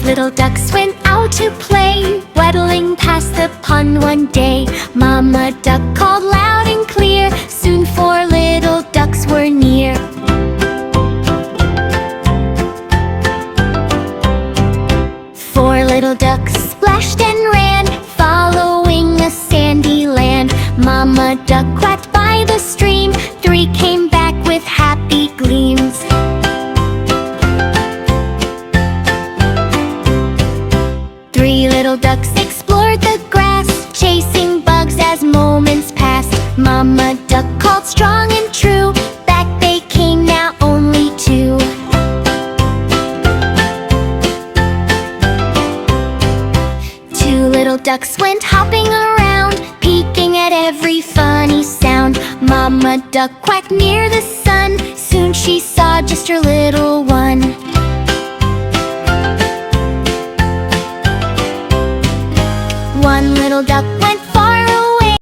little ducks went out to play, waddling past the pond one day. Mama duck called loud and clear, soon 4 little ducks were near. Four little ducks splashed and ran, following a sandy land. Mama duck quacked by the stream, 3 came back with happy gleams. 3 little ducks explored the grass, chasing bugs as moments passed. Mama duck called strong and true, back they came, now only 2. Little ducks went hopping around, peeking at every funny sound. Mama duck quacked near the sun, soon she saw just her little one. One little duck